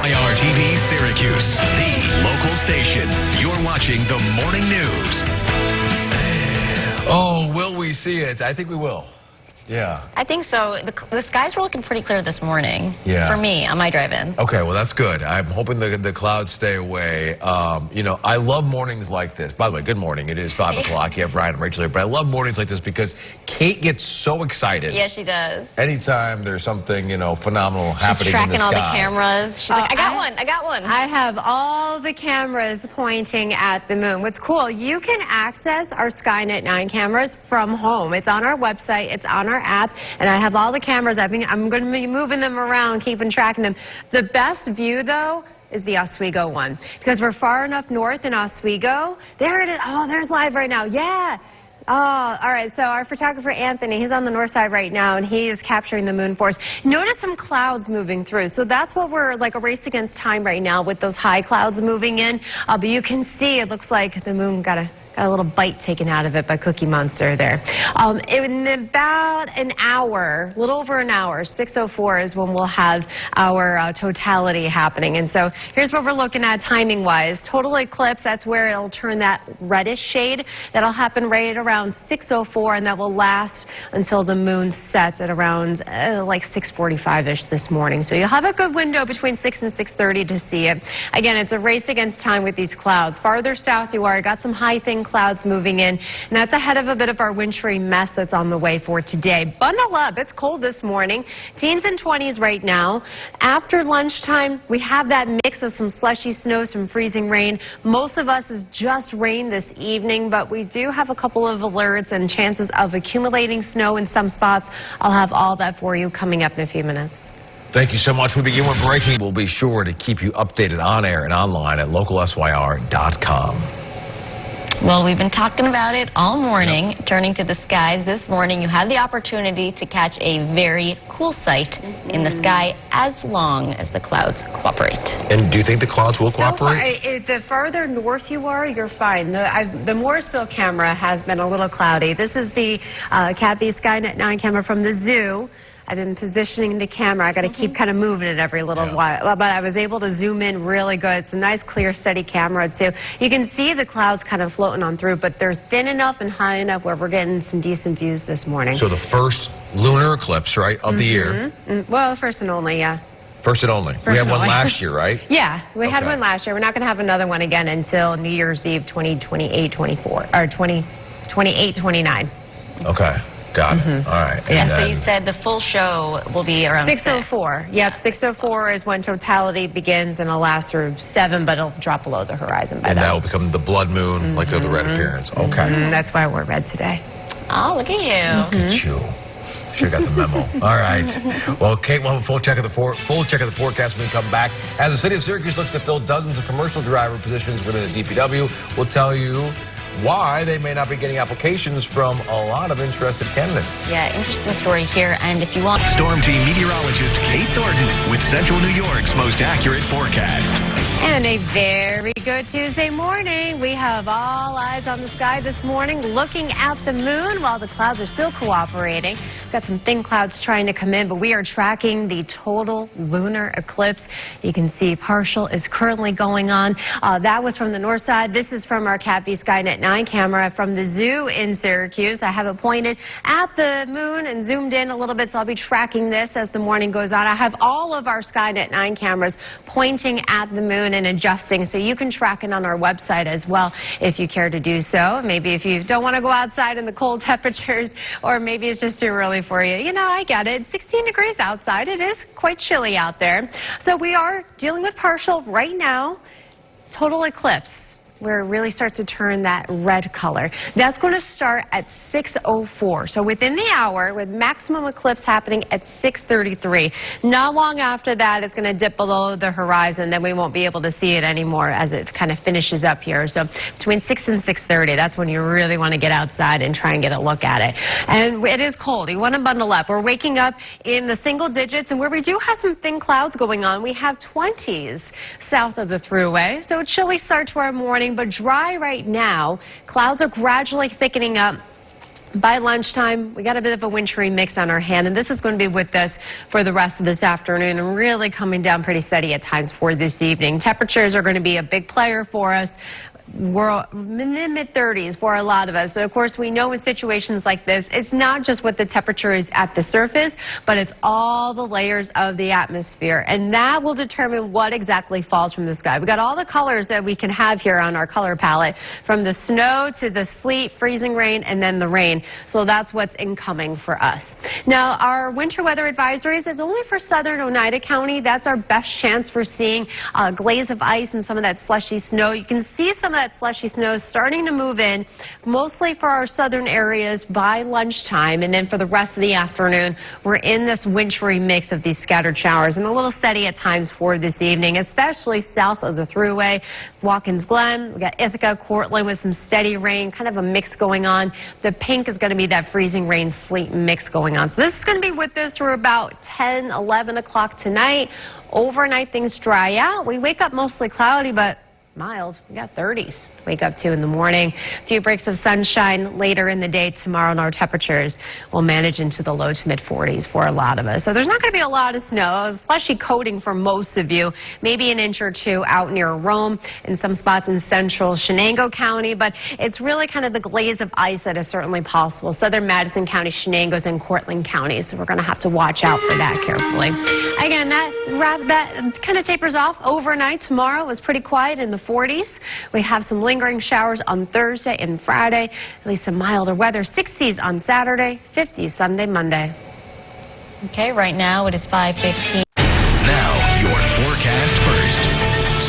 ITheir TV Syracuse, the local station. You're watching the morning news. Oh, will we see it? I think we will. Yeah. I think so. The skies were looking pretty clear this morning. Yeah. For me, on my drive-in. Okay, well, that's good. I'm hoping the clouds stay away. You know, I love mornings like this. By the way, good morning. It is 5 o'clock. You have Ryan and Rachel here. But I love mornings like this because Kate gets so excited. Yeah, she does. Anytime there's something, you know, phenomenal happening in the sky. She's tracking all the cameras. She's like, I got one. I have all the cameras pointing at the moon. What's cool, you can access our Skynet 9 cameras from home. It's on our website. It's on our app, and I have all the cameras. I'm going to be moving them around, keeping track of them. The best view, though, is the Oswego one, because we're far enough north in Oswego. There it is. Oh, there's live right now. Yeah. Oh, all right. So our photographer, Anthony, he's on the north side right now, and he is capturing the moon for us. Notice some clouds moving through. So that's what we're like, a race against time right now with those high clouds moving in. But you can see it looks like the moon got a little bite taken out of it by Cookie Monster there. In about an hour, a little over an hour, 6:04 is when we'll have our totality happening. And so here's what we're looking at timing-wise. Total eclipse, that's where it'll turn that reddish shade. That'll happen right around 6:04, and that will last until the moon sets at around like 6:45-ish this morning. So you'll have a good window between 6 and 6:30 to see it. Again, it's a race against time with these clouds. Farther south you are, got some high thing clouds moving in, and that's ahead of a bit of our wintry mess that's on the way for today. Bundle up. It's cold this morning. Teens and 20s right now. After lunchtime, we have that mix of some slushy snow, some freezing rain. Most of us is just rain this evening, but we do have a couple of alerts and chances of accumulating snow in some spots. I'll have all that for you coming up in a few minutes. Thank you so much. We begin with breaking. We'll be sure to keep you updated on air and online at localsyr.com. Well, we've been talking about it all morning. Yep. Turning to the skies this morning, you have the opportunity to catch a very cool sight in the sky as long as the clouds cooperate. And do you think the clouds will cooperate? So far, the farther north you are, you're fine. The Morrisville camera has been a little cloudy. This is the CATV Skynet 9 camera from the zoo. I've been positioning the camera. I got to keep kind of moving it every little while. But I was able to zoom in really good. It's a nice, clear, steady camera, too. You can see the clouds kind of floating on through, but they're thin enough and high enough where we're getting some decent views this morning. So the first lunar eclipse, right, of the year? Well, first and only, yeah. First and only. We had one last year, right? Yeah, we had one last year. We're not going to have another one again until New Year's Eve 2028-24, or 2028-29. Okay. Got it. All right. And so you said the full show will be around 6:04. Yep, 6:04 is when totality begins, and it'll last through 7, but it'll drop below the horizon by then. And that will become the blood moon, like the red appearance. Okay. That's why we're red today. Oh, look at you. Look at you. Should have got the memo. All right. Well, Kate will have a full check of the forecast when we come back. As the city of Syracuse looks to fill dozens of commercial driver positions within the DPW, we'll tell you why they may not be getting applications from a lot of interested candidates. Yeah, interesting story here. And if you want... Storm Team meteorologist Kate Thornton with Central New York's most accurate forecast. And a very good Tuesday morning. We have all eyes on the sky this morning, looking at the moon while the clouds are still cooperating. We've got some thin clouds trying to come in, but we are tracking the total lunar eclipse. You can see partial is currently going on. That was from the north side. This is from our CATV Skynet 9 camera from the zoo in Syracuse. I have it pointed at the moon and zoomed in a little bit, so I'll be tracking this as the morning goes on. I have all of our Skynet 9 cameras pointing at the moon and adjusting, so you can track it on our website as well if you care to do so. Maybe if you don't want to go outside in the cold temperatures, or maybe it's just too early for you. You know, I get it. It's 16 degrees outside. It is quite chilly out there. So we are dealing with partial right now. Total eclipse, where it really starts to turn that red color. That's going to start at 6:04. So within the hour, with maximum eclipse happening at 6:33. Not long after that, it's going to dip below the horizon. Then we won't be able to see it anymore as it kind of finishes up here. So between 6 and 6:30, that's when you really want to get outside and try and get a look at it. And it is cold. You want to bundle up. We're waking up in the single digits, and where we do have some thin clouds going on, we have 20s south of the thruway. So a chilly start to our morning, but dry right now. Clouds are gradually thickening up. By lunchtime, we got a bit of a wintry mix on our hand, and this is going to be with us for the rest of this afternoon and really coming down pretty steady at times for this evening. Temperatures are going to be a big player for us. We're mid-30s for a lot of us, but of course we know in situations like this, it's not just what the temperature is at the surface, but it's all the layers of the atmosphere, and that will determine what exactly falls from the sky. We got all the colors that we can have here on our color palette, from the snow to the sleet, freezing rain, and then the rain. So that's what's incoming for us. Now, our winter weather advisories is only for southern Oneida County. That's our best chance for seeing a glaze of ice and some of that slushy snow. You can see some of that slushy snow starting to move in, mostly for our southern areas by lunchtime, and then for the rest of the afternoon, we're in this wintry mix of these scattered showers and a little steady at times for this evening, especially south of the Thruway, Watkins Glen. We got Ithaca, Cortland with some steady rain, kind of a mix going on. The pink is going to be that freezing rain sleet mix going on. So this is going to be with us for about 10, 11 o'clock tonight. Overnight, things dry out. We wake up mostly cloudy, but mild. We got 30s to wake up to in the morning. A few breaks of sunshine later in the day tomorrow, and our temperatures will manage into the low to mid 40s for a lot of us. So there's not going to be a lot of snow, slushy coating for most of you. Maybe an inch or two out near Rome and some spots in central Shenango County, but it's really kind of the glaze of ice that is certainly possible. Southern Madison County, Shenangos, and Cortland County. So we're going to have to watch out for that carefully. Again, that kind of tapers off overnight. Tomorrow was pretty quiet in the 40s. We have some lingering showers on Thursday and Friday, at least some milder weather. 60s on Saturday, 50s Sunday, Monday. Okay, right now it is 5:15. Now, your forecast first.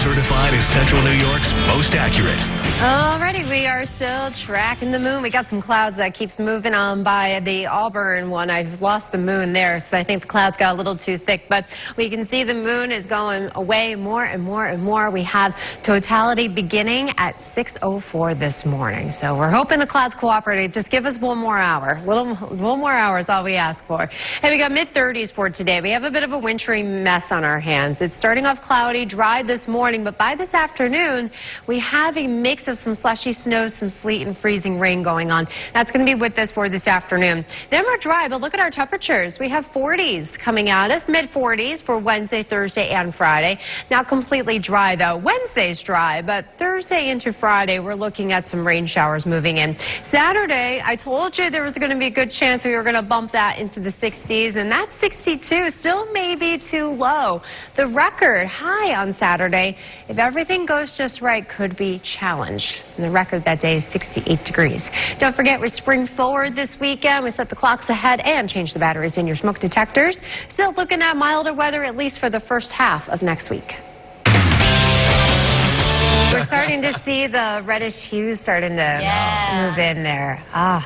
Certified as Central New York's most accurate. Alrighty, we are still tracking the moon. We got some clouds that keeps moving on by the Auburn one. I've lost the moon there, so I think the clouds got a little too thick. But we can see the moon is going away more and more and more. We have totality beginning at 6:04 this morning. So we're hoping the clouds cooperate. Just give us one more hour. One more hour is all we ask for. Hey, we got mid-30s for today. We have a bit of a wintry mess on our hands. It's starting off cloudy, dry this morning, but by this afternoon, we have a mix of some slushy snow, some sleet, and freezing rain going on. That's going to be with us for this afternoon. Then we're dry, but look at our temperatures. We have 40s coming at us, mid-40s for Wednesday, Thursday, and Friday. Not completely dry, though. Wednesday's dry, but Thursday into Friday, we're looking at some rain showers moving in. Saturday, I told you there was going to be a good chance we were going to bump that into the 60s, and that's 62, still maybe too low. The record high on Saturday, if everything goes just right, could be challenged. And the record that day is 68 degrees. Don't forget, we spring forward this weekend. We set the clocks ahead and change the batteries in your smoke detectors. Still looking at milder weather, at least for the first half of next week. We're starting to see the reddish hues starting to move in there. All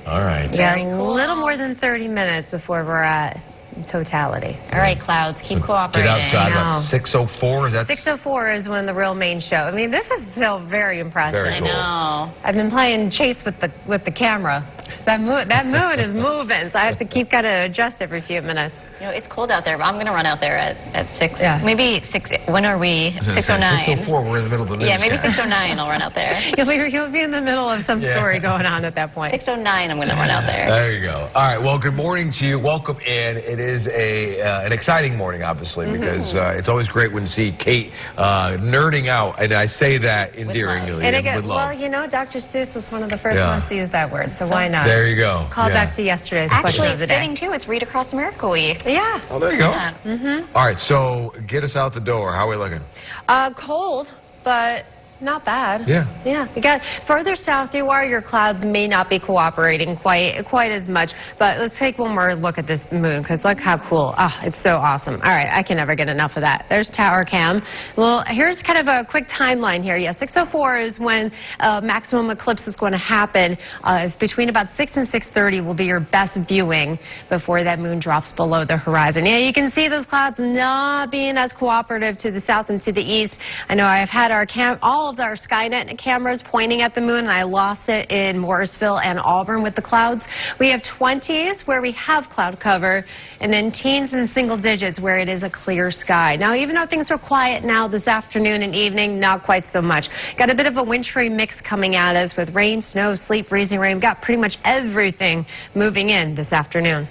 right. Yeah, a little more than 30 minutes before we're at totality. All right, clouds, keep cooperating. Get outside about 6:04. Is that 6:04 is when the real main show. I mean, this is still very impressive. Very cool. I know. I've been playing chase with the camera. That moon is moving, so I have to keep kind of adjust every few minutes. You know, it's cold out there, but I'm going to run out there at 6. Yeah. Maybe 6. When are we? 6:09. 6:04. We're in the middle of the news. Yeah, maybe 6:09. I'll run out there. You'll be in the middle of some story going on at that point. 6:09. I'm going to run out there. There you go. All right. Well, good morning to you. Welcome in. It is an exciting morning, obviously, because it's always great when you see Kate nerding out, and I say that endearingly And and again, with love. well, you know, Dr. Seuss was one of the first ones to use that word, so why not? There you go. Call back to yesterday's question Actually, of the day. fitting too. It's Read Across America Week. Yeah. Oh, there you go. Yeah. All right. So get us out the door. How are we looking? Cold, but not bad. Yeah. Yeah. We got further south you are, your clouds may not be cooperating quite as much. But let's take one more look at this moon, because look how cool. Oh, it's so awesome. All right, I can never get enough of that. There's Tower Cam. Well, here's kind of a quick timeline here. Yeah, 6:04 is when maximum eclipse is going to happen. It's between about 6 and 6:30 will be your best viewing before that moon drops below the horizon. Yeah, you can see those clouds not being as cooperative to the south and to the east. I know I've had our all of our Skynet cameras pointing at the moon, and I lost it in Morrisville and Auburn with the clouds. We have 20s where we have cloud cover, and then teens and single digits where it is a clear sky. Now, even though things are quiet now this afternoon and evening, not quite so much. Got a bit of a wintry mix coming at us with rain, snow, sleet, freezing rain. Got pretty much everything moving in this afternoon.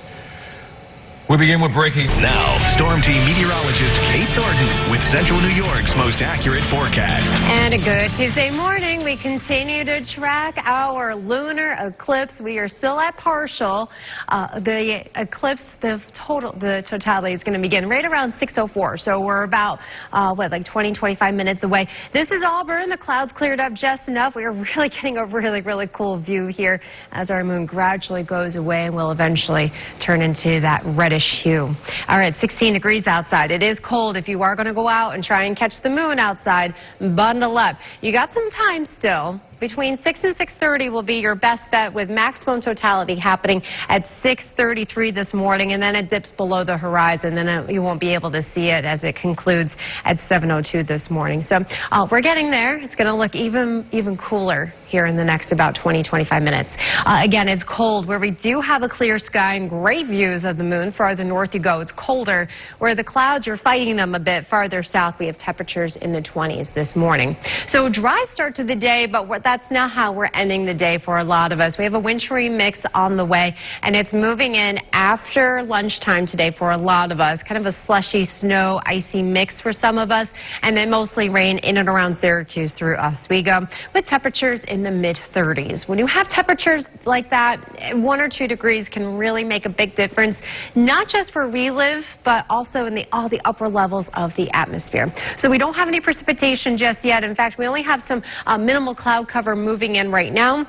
We begin with breaking. Now, Storm Team meteorologist Kate Thornton with Central New York's most accurate forecast. And a good Tuesday morning. We continue to track our lunar eclipse. We are still at partial. The eclipse, the totality is going to begin right around 6:04. So we're about, like 20, 25 minutes away. This is Auburn. The clouds cleared up just enough. We are really getting a really cool view here as our moon gradually goes away and will eventually turn into that reddish hue. All right, 16 degrees outside. It is cold. If you are going to go out and try and catch the moon outside, bundle up. You got some time still. Between 6 and 6:30 will be your best bet, with maximum totality happening at 6:33 this morning, and then it dips below the horizon. Then you won't be able to see it as it concludes at 7:02 this morning. So we're getting there. It's going to look even cooler here in the next about 20, 25 minutes. Again, it's cold. Where we do have a clear sky and great views of the moon, farther north you go, it's colder. Where the clouds, you're fighting them a bit farther south, we have temperatures in the 20s this morning. So dry start to the day, but that's not how we're ending the day for a lot of us. We have a wintry mix on the way, and it's moving in after lunchtime today for a lot of us. Kind of a slushy, snow, icy mix for some of us, and then mostly rain in and around Syracuse through Oswego, with temperatures in the mid-30s. When you have temperatures like that, 1 or 2 degrees can really make a big difference, not just where we live, but also in all the upper levels of the atmosphere. So we don't have any precipitation just yet. In fact, we only have some minimal cloud cover moving in right now.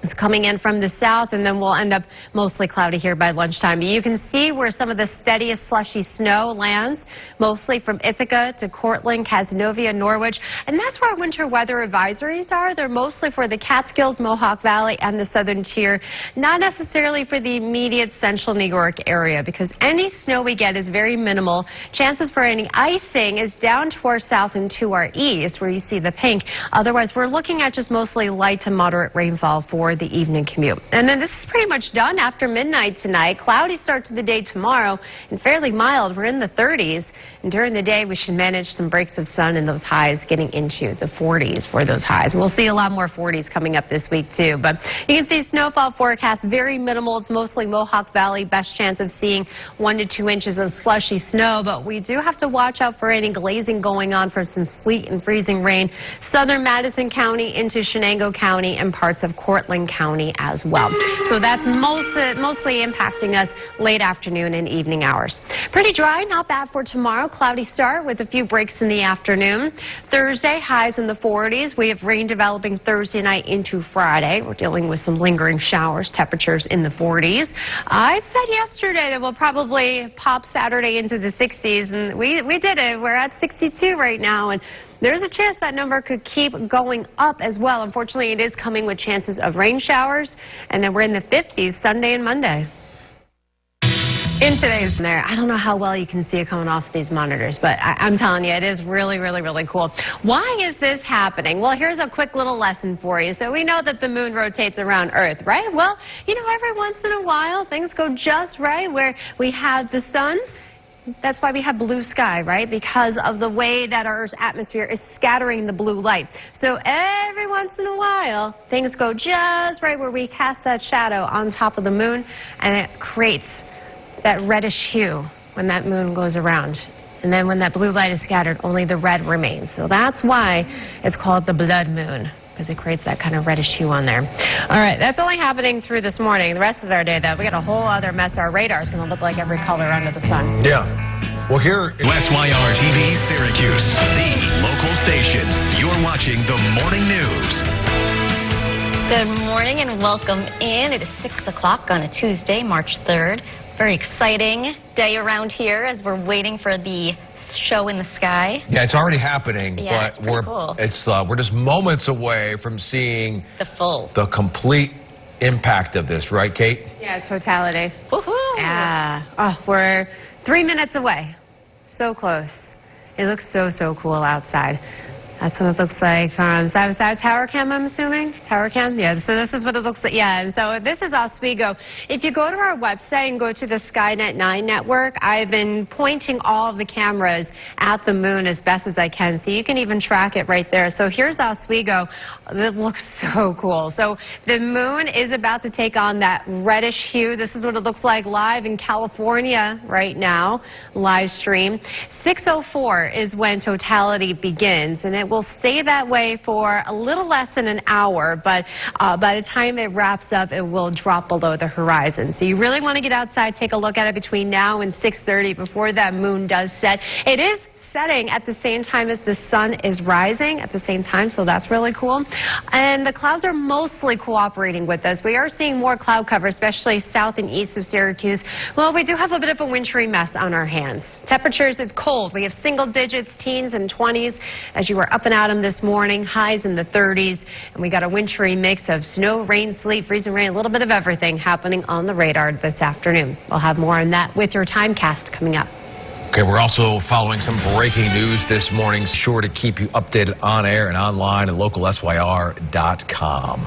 It's coming in from the south, and then we'll end up mostly cloudy here by lunchtime. But you can see where some of the steadiest slushy snow lands, mostly from Ithaca to Cortland, Cazenovia, Norwich. And that's where winter weather advisories are. They're mostly for the Catskills, Mohawk Valley, and the southern tier, not necessarily for the immediate central New York area, because any snow we get is very minimal. Chances for any icing is down to our south and to our east, where you see the pink. Otherwise, we're looking at just mostly light to moderate rainfall for the evening commute. And then this is pretty much done after midnight tonight. Cloudy start to the day tomorrow and fairly mild. We're in the 30s. And during the day, we should manage some breaks of sun and those highs getting into the 40s for those highs. We'll see a lot more 40s coming up this week, too. But you can see snowfall forecast very minimal. It's mostly Mohawk Valley. Best chance of seeing 1 to 2 inches of slushy snow. But we do have to watch out for any glazing going on from some sleet and freezing rain. Southern Madison County into Shenango County and parts of Cortland County as well. So that's mostly impacting us late afternoon and evening hours. Pretty dry, not bad for tomorrow. Cloudy start with a few breaks in the afternoon. Thursday, highs in the 40s. We have rain developing Thursday night into Friday. We're dealing with some lingering showers, temperatures in the 40s. I said yesterday that we'll probably pop Saturday into the 60s, and we did it. We're at 62 right now, and there's a chance that number could keep going up as well. Unfortunately, it is coming with chances of rain showers, and then we're in the 50s Sunday and Monday. In today's there, I don't know how well you can see it coming off these monitors, but I'm telling you, it is really cool. Why is this happening? Well, here's a quick little lesson for you. So we know that the moon rotates around Earth, right? Well, you know, every once in a while, things go just right where we have the sun. That's why we have blue sky, right? Because of the way that our Earth's atmosphere is scattering the blue light. So every once in a while, things go just right where we cast that shadow on top of the moon, and it creates that reddish hue when that moon goes around. And then when that blue light is scattered, only the red remains. So that's why it's called the blood moon, because it creates that kind of reddish hue on there. All right, that's only happening through this morning. The rest of our day, though, we got a whole other mess. Our radar is going to look like every color under the sun. Yeah. Well, here is West YR TV Syracuse, the local station. You're watching the morning news. Good morning and welcome in. It is 6 o'clock on a Tuesday, March 3rd. Very exciting day around here as we're waiting for the show in the sky. Yeah, it's already happening, Yeah, but it's cool. we're just moments away from seeing the complete impact of this, right, Kate? Yeah, totality. Woohoo! Yeah. Oh, we're 3 minutes away. So close. It looks so cool outside. That's what it looks like from, is that tower cam, I'm assuming? Tower cam? Yeah, so this is what it looks like. Yeah, so this is Oswego. If you go to our website and go to the Skynet 9 network, I've been pointing all of the cameras at the moon as best as I can, so you can even track it right there. So here's Oswego. It looks so cool. So the moon is about to take on that reddish hue. This is what it looks like live in California right now, live stream. 6:04 is when totality begins, and it will stay that way for a little less than an hour, but by the time it wraps up, it will drop below the horizon. So you really want to get outside, take a look at it between now and 6:30 before that moon does set. It is setting at the same time as the sun is rising at the same time, so that's really cool. And the clouds are mostly cooperating with us. We are seeing more cloud cover, especially south and east of Syracuse. Well, we do have a bit of a wintry mess on our hands. Temperatures, it's cold. We have single digits, teens and 20s as you were up and at them this morning, highs in the 30s. And we got a wintry mix of snow, rain, sleet, freezing rain, a little bit of everything happening on the radar this afternoon. We'll have more on that with your timecast coming up. Okay, we're also following some breaking news this morning. Sure to keep you updated on air and online at localsyr.com.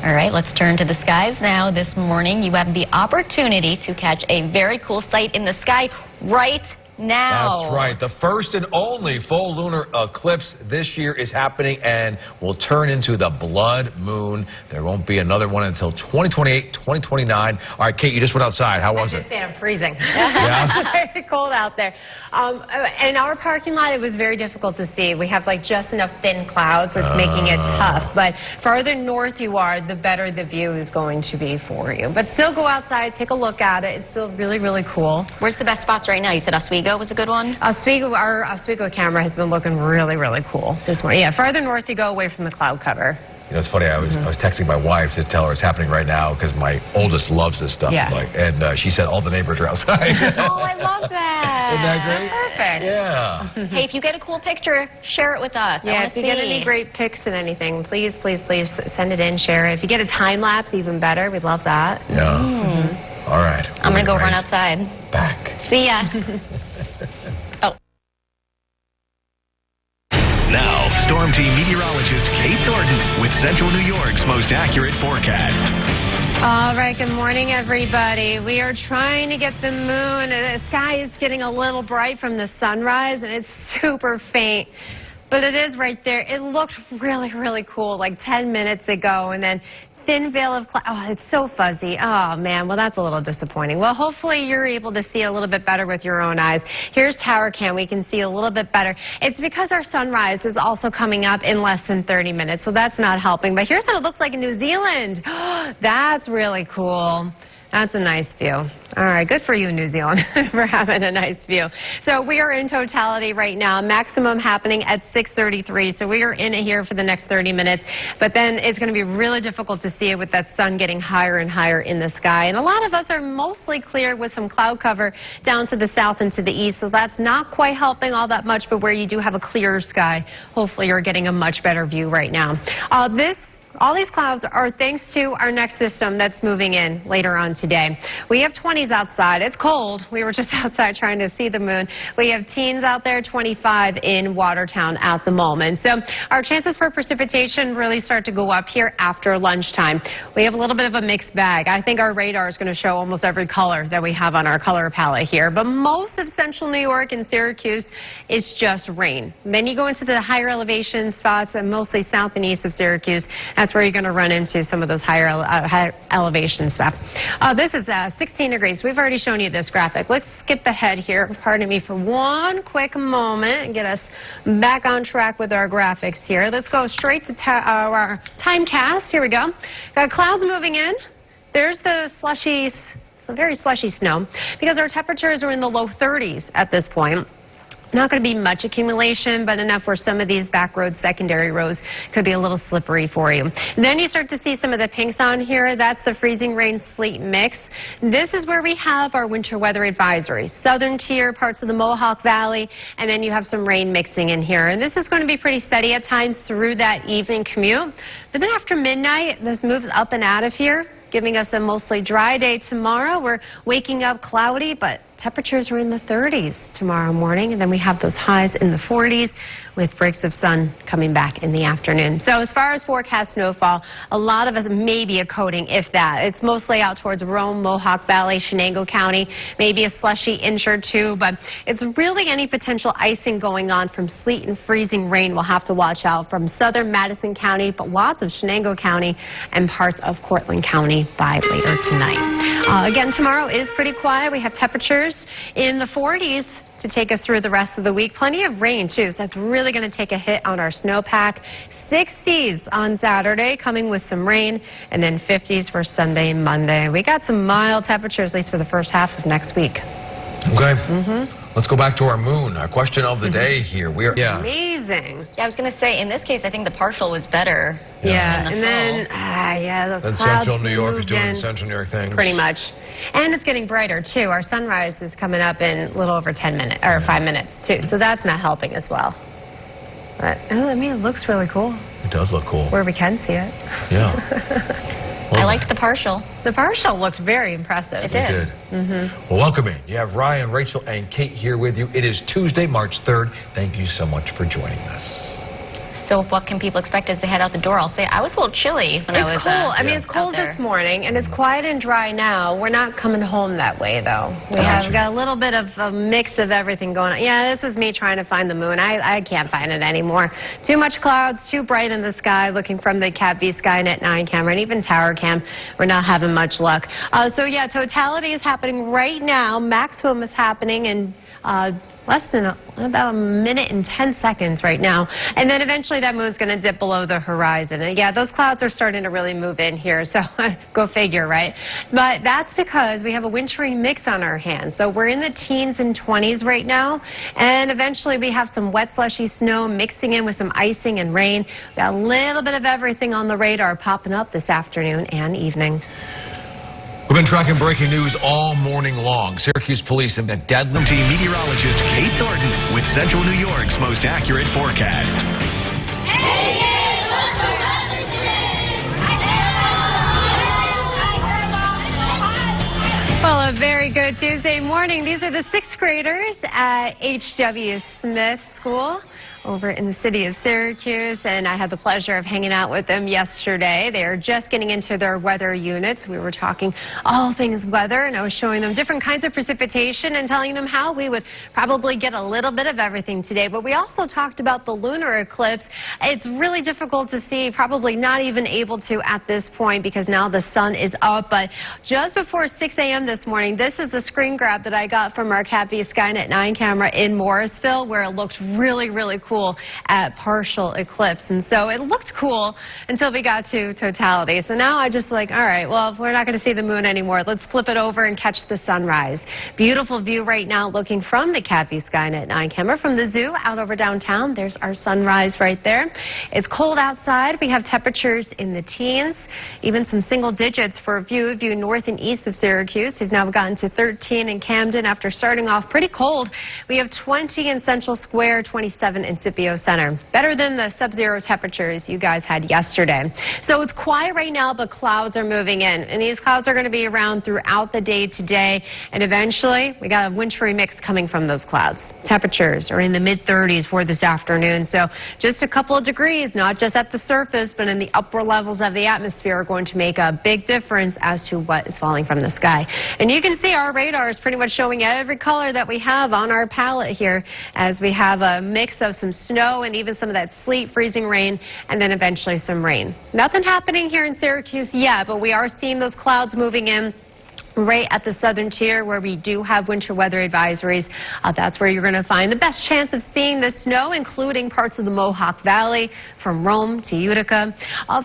All right, let's turn to the skies now. This morning, you have the opportunity to catch a very cool sight in the sky right now. That's right. The first and only full lunar eclipse this year is happening and will turn into the blood moon. There won't be another one until 2028, 2029. All right, Kate, you just went outside. How was it? I'm freezing. Yeah? It's very cold out there. In our parking lot, it was very difficult to see. We have like just enough thin clouds, so it's making it tough. But farther north you are, the better the view is going to be for you. But still go outside, take a look at it. It's still really, really cool. Where's the best spots right now? You said Oswego was a good one? Oswego, our Oswego camera has been looking really, really cool this morning. Yeah, farther north you go, away from the cloud cover. You know, it's funny. I was texting my wife to tell her it's happening right now because my oldest loves this stuff. Yeah. And she said all the neighbors are outside. Oh, I love that. Isn't that great? That's perfect. Yeah. Hey, if you get a cool picture, share it with us. I Yeah, wanna if you get any great pics and anything, please, please, please send it in, share it. If you get a time lapse, even better. We'd love that. Yeah. All right. I'm going to go run outside. Back. See ya. Now, Storm Team meteorologist Kate Thornton with Central New York's most accurate forecast. All right, good morning, everybody. We are trying to get the moon. The sky is getting a little bright from the sunrise, and it's super faint. But it is right there. It looked really, really cool like 10 minutes ago, and then thin veil of cloud. Oh, it's so fuzzy. Oh, man. Well, that's a little disappointing. Well, hopefully you're able to see a little bit better with your own eyes. Here's tower cam. We can see a little bit better. It's because our sunrise is also coming up in less than 30 minutes, so that's not helping. But here's what it looks like in New Zealand. That's really cool. That's a nice view. All right, good for you, New Zealand, for having a nice view. So we are in totality right now, maximum happening at 6:33. So we are in it here for the next 30 minutes. But then it's going to be really difficult to see it with that sun getting higher and higher in the sky. And a lot of us are mostly clear with some cloud cover down to the south and to the east. So that's not quite helping all that much. But where you do have a clearer sky, hopefully you're getting a much better view right now. All these clouds are thanks to our next system that's moving in later on today. We have 20s outside. It's cold. We were just outside trying to see the moon. We have teens out there, 25 in Watertown at the moment. So our chances for precipitation really start to go up here after lunchtime. We have a little bit of a mixed bag. I think our radar is going to show almost every color that we have on our color palette here. But most of central New York and Syracuse is just rain. Then you go into the higher elevation spots, and mostly south and east of Syracuse. That's where you're going to run into some of those higher elevation stuff. This is 16 degrees. We've already shown you this graphic. Let's skip ahead here, pardon me, for one quick moment and get us back on track with our graphics here. Let's go straight to our timecast. Here we go. Got clouds moving in. There's the slushy, very slushy snow because our temperatures are in the low 30s at this point. Not going to be much accumulation, but enough where some of these back roads, secondary roads, could be a little slippery for you. And then you start to see some of the pinks on here. That's the freezing rain sleet mix. This is where we have our winter weather advisory. Southern tier, parts of the Mohawk Valley, and then you have some rain mixing in here. And this is going to be pretty steady at times through that evening commute. But then after midnight, this moves up and out of here, giving us a mostly dry day tomorrow. We're waking up cloudy, but temperatures are in the 30s tomorrow morning, and then we have those highs in the 40s with breaks of sun coming back in the afternoon. So as far as forecast snowfall, a lot of us maybe a coating, if that. It's mostly out towards Rome, Mohawk Valley, Shenango County, maybe a slushy inch or two, but it's really any potential icing going on from sleet and freezing rain we'll have to watch out from southern Madison County, but lots of Shenango County and parts of Cortland County by later tonight. Again, tomorrow is pretty quiet. We have temperatures in the 40s to take us through the rest of the week. Plenty of rain, too, so that's really going to take a hit on our snowpack. 60s on Saturday, coming with some rain, and then 50s for Sunday and Monday. We got some mild temperatures, at least for the first half of next week. Okay. Let's go back to our moon. Our question of the day here. We are Amazing. Yeah, I was going to say, in this case, I think the partial was better. Yeah, than the and then, those and clouds Central New York is moved doing in. Central New York things. Pretty much. And it's getting brighter, too. Our sunrise is coming up in a little over 10 minutes, or 5 minutes, too. So that's not helping as well. But, I mean, it looks really cool It does look cool. where we can see it. Yeah. I liked the partial. The partial looked very impressive. It did. Well, welcome in. You have Ryan, Rachel, and Kate here with you. It is Tuesday, March 3rd. Thank you so much for joining us. So what can people expect as they head out the door? I'll say I was a little chilly when I was It's cold. I mean, it's cold this morning, and it's quiet and dry now. We're not coming home that way, though. We have got a little bit of a mix of everything going on. Yeah, this was me trying to find the moon. I can't find it anymore. Too much clouds, too bright in the sky, looking from the Cat V Skynet 9 camera, and even Tower Cam. We're not having much luck. So, yeah, totality is happening right now. Maximum is happening in less than about a minute and 10 seconds right now. And then eventually that moon's going to dip below the horizon. And yeah, those clouds are starting to really move in here. So go figure, right? But that's because we have a wintry mix on our hands. So we're in the teens and 20s right now. And eventually we have some wet, slushy snow mixing in with some icing and rain. We got a little bit of everything on the radar popping up this afternoon and evening. We've been tracking breaking news all morning long. Syracuse police have been deadly. Team meteorologist Kate Thornton with Central New York's most accurate forecast. Well, a very good Tuesday morning. These are the 6th graders at H.W. Smith School over in the city of Syracuse, and I had the pleasure of hanging out with them yesterday. They are just getting into their weather units. We were talking all things weather, and I was showing them different kinds of precipitation and telling them how we would probably get a little bit of everything today. But we also talked about the lunar eclipse. It's really difficult to see, probably not even able to at this point because now the sun is up. But just before 6 a.m. this morning, this is the screen grab that I got from our Cat V Skynet 9 camera in Morrisville, where it looked really, really cool at partial eclipse. And so it looked cool until we got to totality. So now I just like, all right, well, we're not going to see the moon anymore. Let's flip it over and catch the sunrise. Beautiful view right now looking from the Cat V Skynet 9 camera from the zoo out over downtown. There's our sunrise right there. It's cold outside. We have temperatures in the teens, even some single digits for a few of you north and east of Syracuse. We've now gotten to 13 in Camden after starting off pretty cold. We have 20 in Central Square, 27 in Scipio Center. Better than the sub-zero temperatures you guys had yesterday. So it's quiet right now, but clouds are moving in. And these clouds are going to be around throughout the day today. And eventually, we got a wintry mix coming from those clouds. Temperatures are in the mid-30s for this afternoon. So just a couple of degrees, not just at the surface, but in the upper levels of the atmosphere are going to make a big difference as to what is falling from the sky. And you can see our radar is pretty much showing every color that we have on our palette here as we have a mix of some snow and even some of that sleet, freezing rain, and then eventually some rain. Nothing happening here in Syracuse yet, but we are seeing those clouds moving in right at the southern tier where we do have winter weather advisories. That's where you're going to find the best chance of seeing the snow, including parts of the Mohawk Valley from Rome to Utica.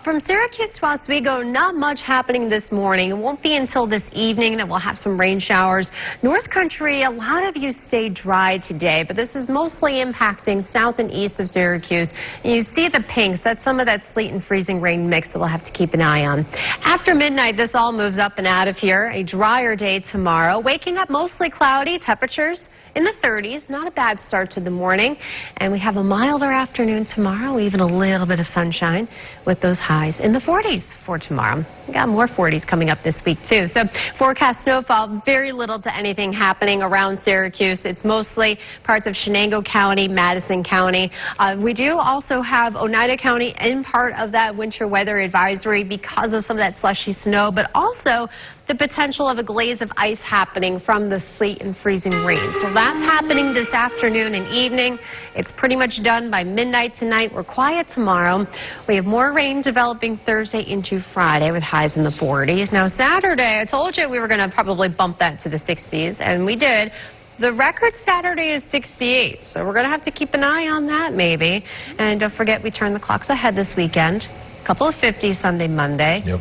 From Syracuse to Oswego, not much happening this morning. It won't be until this evening that we'll have some rain showers. North Country, a lot of you stay dry today, but this is mostly impacting south and east of Syracuse. You see the pinks. That's some of that sleet and freezing rain mix that we'll have to keep an eye on. After midnight, this all moves up and out of here. A drier day tomorrow. Waking up mostly cloudy. Temperatures in the 30s. Not a bad start to the morning. And we have a milder afternoon tomorrow, even a little bit of sunshine with those highs in the 40s for tomorrow. We got more 40s coming up this week, too. So forecast snowfall, very little to anything happening around Syracuse. It's mostly parts of Shenango County, Madison County. We do also have Oneida County in part of that winter weather advisory because of some of that slushy snow, but also the potential of a glaze of ice happening from the sleet and freezing rain. So that's happening this afternoon and evening. It's pretty much done by midnight tonight. We're quiet tomorrow. We have more rain developing Thursday into Friday with highs in the 40s. Now Saturday, I told you we were going to probably bump that to the 60s, and we did. The record Saturday is 68, so we're going to have to keep an eye on that maybe. And don't forget, we turn the clocks ahead this weekend. A couple of 50s Sunday, Monday. Yep.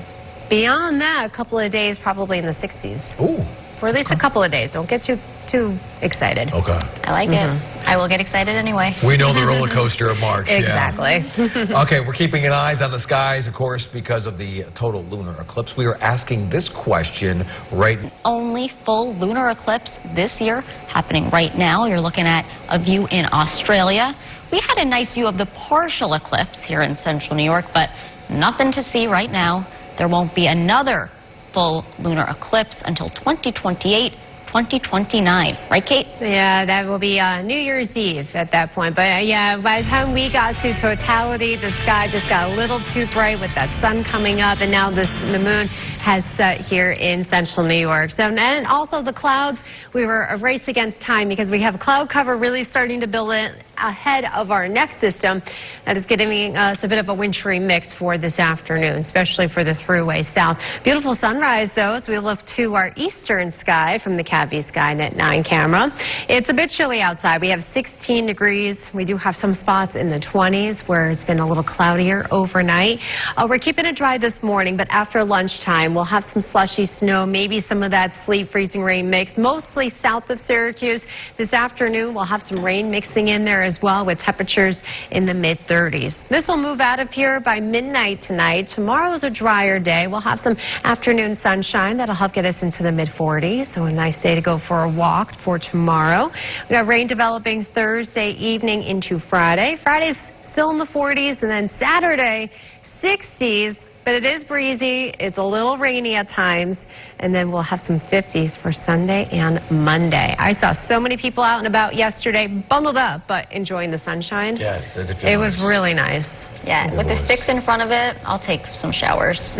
Beyond that, a couple of days probably in the 60s. Ooh. For at least a couple of days. Don't get too excited. Okay. I like it. I will get excited anyway. We know the roller coaster of March. Exactly. Yeah. Okay, we're keeping an eyes on the skies, of course, because of the total lunar eclipse. We are asking this question right now. Only full lunar eclipse this year happening right now. You're looking at a view in Australia. We had a nice view of the partial eclipse here in central New York, but nothing to see right now. There won't be another full lunar eclipse until 2028, 2029. Right, Kate? Yeah, that will be New Year's Eve at that point. But yeah, by the time we got to totality, the sky just got a little too bright with that sun coming up, and now the moon has set here in central New York. So, and also the clouds, we were a race against time because we have cloud cover really starting to build in ahead of our next system that is giving us a bit of a wintry mix for this afternoon, especially for the thruway south. Beautiful sunrise, though, as we look to our eastern sky from the Cabby Skynet 9 camera. It's a bit chilly outside. We have 16 degrees. We do have some spots in the 20s where it's been a little cloudier overnight. We're keeping it dry this morning, but after lunchtime, we'll have some slushy snow, maybe some of that sleet, freezing rain mix, mostly south of Syracuse. This afternoon, we'll have some rain mixing in there as well with temperatures in the mid-30s. This will move out of here by midnight tonight. Tomorrow's a drier day. We'll have some afternoon sunshine that'll help get us into the mid-40s. So a nice day to go for a walk for tomorrow. We got rain developing Thursday evening into Friday. Friday's still in the 40s, and then Saturday 60s. But it is breezy. It's a little rainy at times. And then we'll have some 50s for Sunday and Monday. I saw so many people out and about yesterday, bundled up, but enjoying the sunshine. Yeah, it was really nice. Yeah, with the 6 in front of it, I'll take some showers.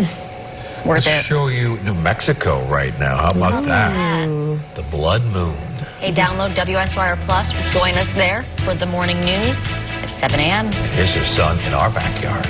Worth Let's it. show you New Mexico right now. How about that? The blood moon. Hey, download WSYR Plus. Join us there for the morning news at 7 a.m. Here's your sun in our backyard.